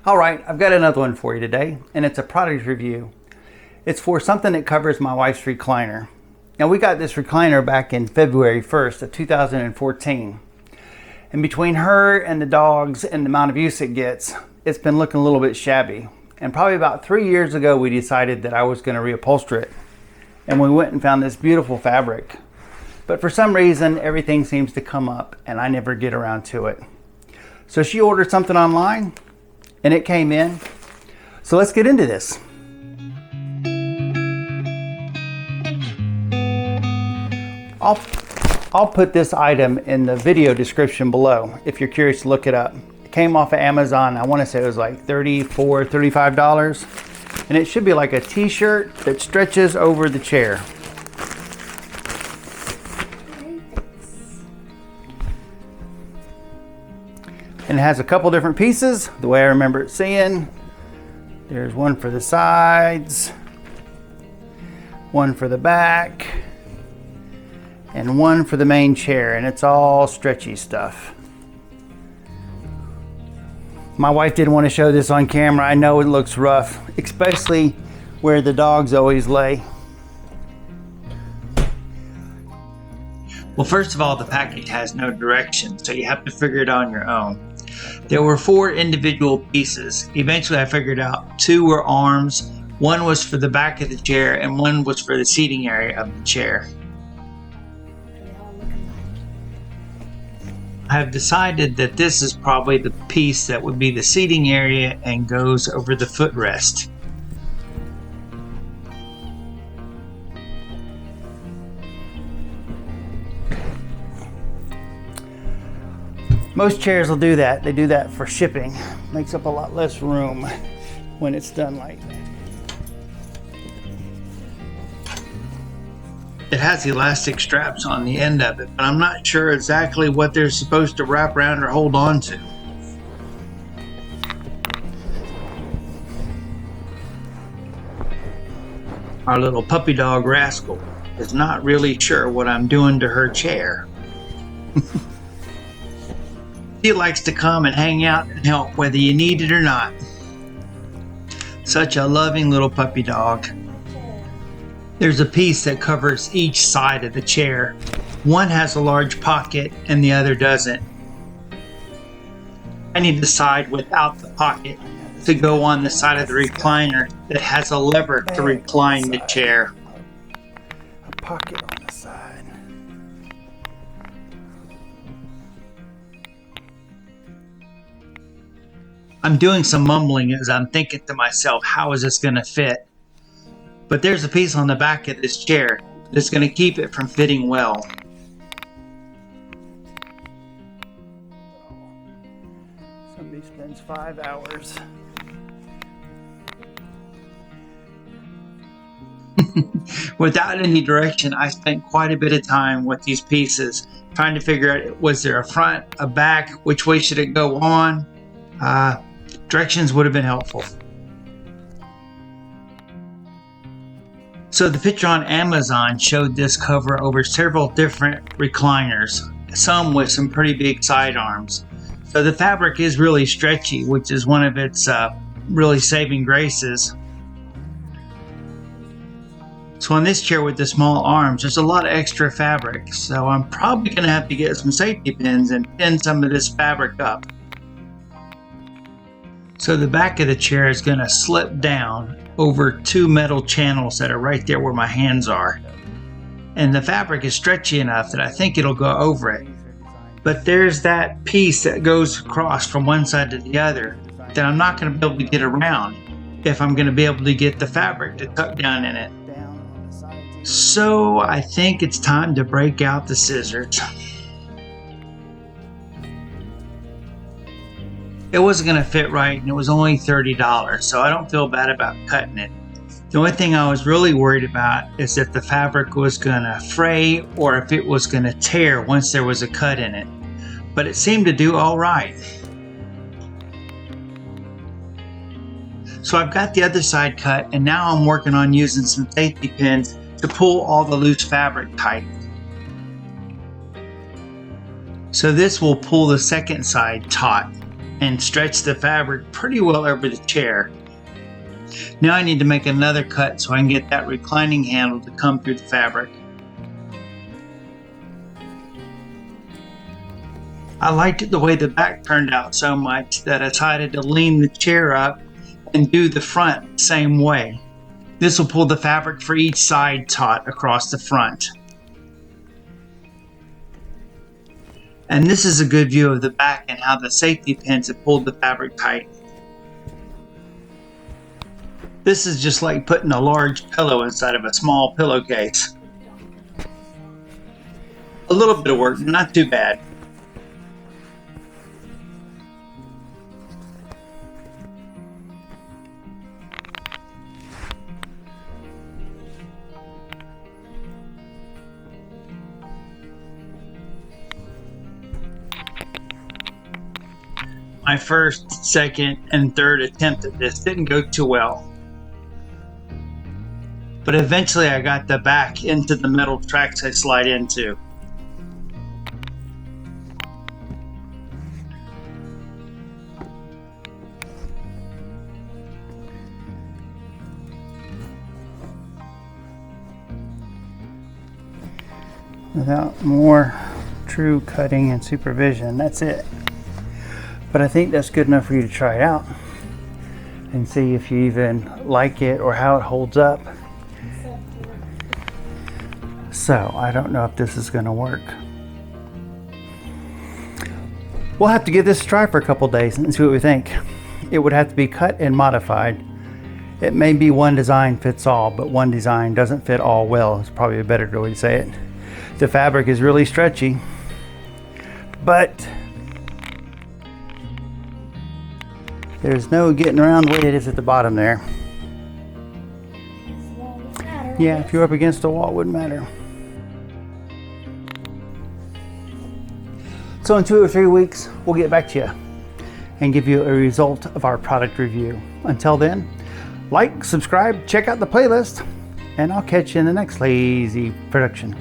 Alright, I've got another one for you today, and it's a product review. It's for something that covers my wife's recliner. Now, we got this recliner back in February 1st of 2014. And between her and the dogs and the amount of use it gets, it's been looking a little bit shabby. And probably about 3 years ago, we decided that I was going to reupholster it. And we went and found this beautiful fabric. But for some reason, everything seems to come up and I never get around to it. So she ordered something online and it came in. So let's get into this. I'll put this item in the video description below if you're curious to look it up. It came off of Amazon. I want to say it was like $34, $35. And it should be like a t-shirt that stretches over the chair. And it has a couple different pieces, the way I remember it seeing. There's one for the sides, one for the back, and one for the main chair, and it's all stretchy stuff. My wife didn't want to show this on camera. I know it looks rough, especially where the dogs always lay. Well, first of all, the package has no directions, so you have to figure it out on your own. There were 4 individual pieces. Eventually I figured out 2 were arms, 1 was for the back of the chair, and 1 was for the seating area of the chair. I have decided that this is probably the piece that would be the seating area and goes over the footrest. Most chairs will do that. They do that for shipping. Makes up a lot less room when it's done like that. It has elastic straps on the end of it, but I'm not sure exactly what they're supposed to wrap around or hold on to. Our little puppy dog Rascal is not really sure what I'm doing to her chair. He likes to come and hang out and help whether you need it or not. Such a loving little puppy dog. There's a piece that covers each side of the chair. One has a large pocket and the other doesn't. I need the side without the pocket to go on the side of the recliner that has a lever to recline the chair. A pocket on the side. I'm doing some mumbling as I'm thinking to myself, how is this going to fit? But there's a piece on the back of this chair that's going to keep it from fitting well. Somebody spends 5 hours. Without any direction, I spent quite a bit of time with these pieces, trying to figure out, was there a front, a back, which way should it go on? Directions would have been helpful. So the picture on Amazon showed this cover over several different recliners, some with some pretty big sidearms. So the fabric is really stretchy, which is one of its really saving graces. So on this chair with the small arms, there's a lot of extra fabric. So I'm probably going to have to get some safety pins and pin some of this fabric up. So the back of the chair is going to slip down over 2 metal channels that are right there where my hands are. And the fabric is stretchy enough that I think it'll go over it. But there's that piece that goes across from one side to the other that I'm not going to be able to get around if I'm going to be able to get the fabric to tuck down in it. So I think it's time to break out the scissors. It wasn't going to fit right, and it was only $30, so I don't feel bad about cutting it. The only thing I was really worried about is if the fabric was going to fray or if it was going to tear once there was a cut in it. But it seemed to do all right. So I've got the other side cut, and now I'm working on using some safety pins to pull all the loose fabric tight. So this will pull the second side taut. and stretched the fabric pretty well over the chair. Now I need to make another cut so I can get that reclining handle to come through the fabric. I liked the way the back turned out so much that I decided to lean the chair up and do the front the same way. This will pull the fabric for each side taut across the front. And this is a good view of the back and how the safety pins have pulled the fabric tight. This is just like putting a large pillow inside of a small pillowcase. A little bit of work, not too bad. My first, second, and third attempt at this didn't go too well. But eventually I got the back into the metal tracks I slide into. Without more true cutting and supervision, that's it. But I think that's good enough for you to try it out and see if you even like it or how it holds up. So I don't know if this is going to work. We'll have to give this a try for a couple days and see what we think. It would have to be cut and modified. It may be one design fits all, but one design doesn't fit all well. It's probably a better way to say it. The fabric is really stretchy, but there's no getting around the way it is at the bottom there. Yeah, if you're up against a wall, it wouldn't matter. So in 2 or 3 weeks, we'll get back to you and give you a result of our product review. Until then, like, subscribe, check out the playlist, and I'll catch you in the next lazy production.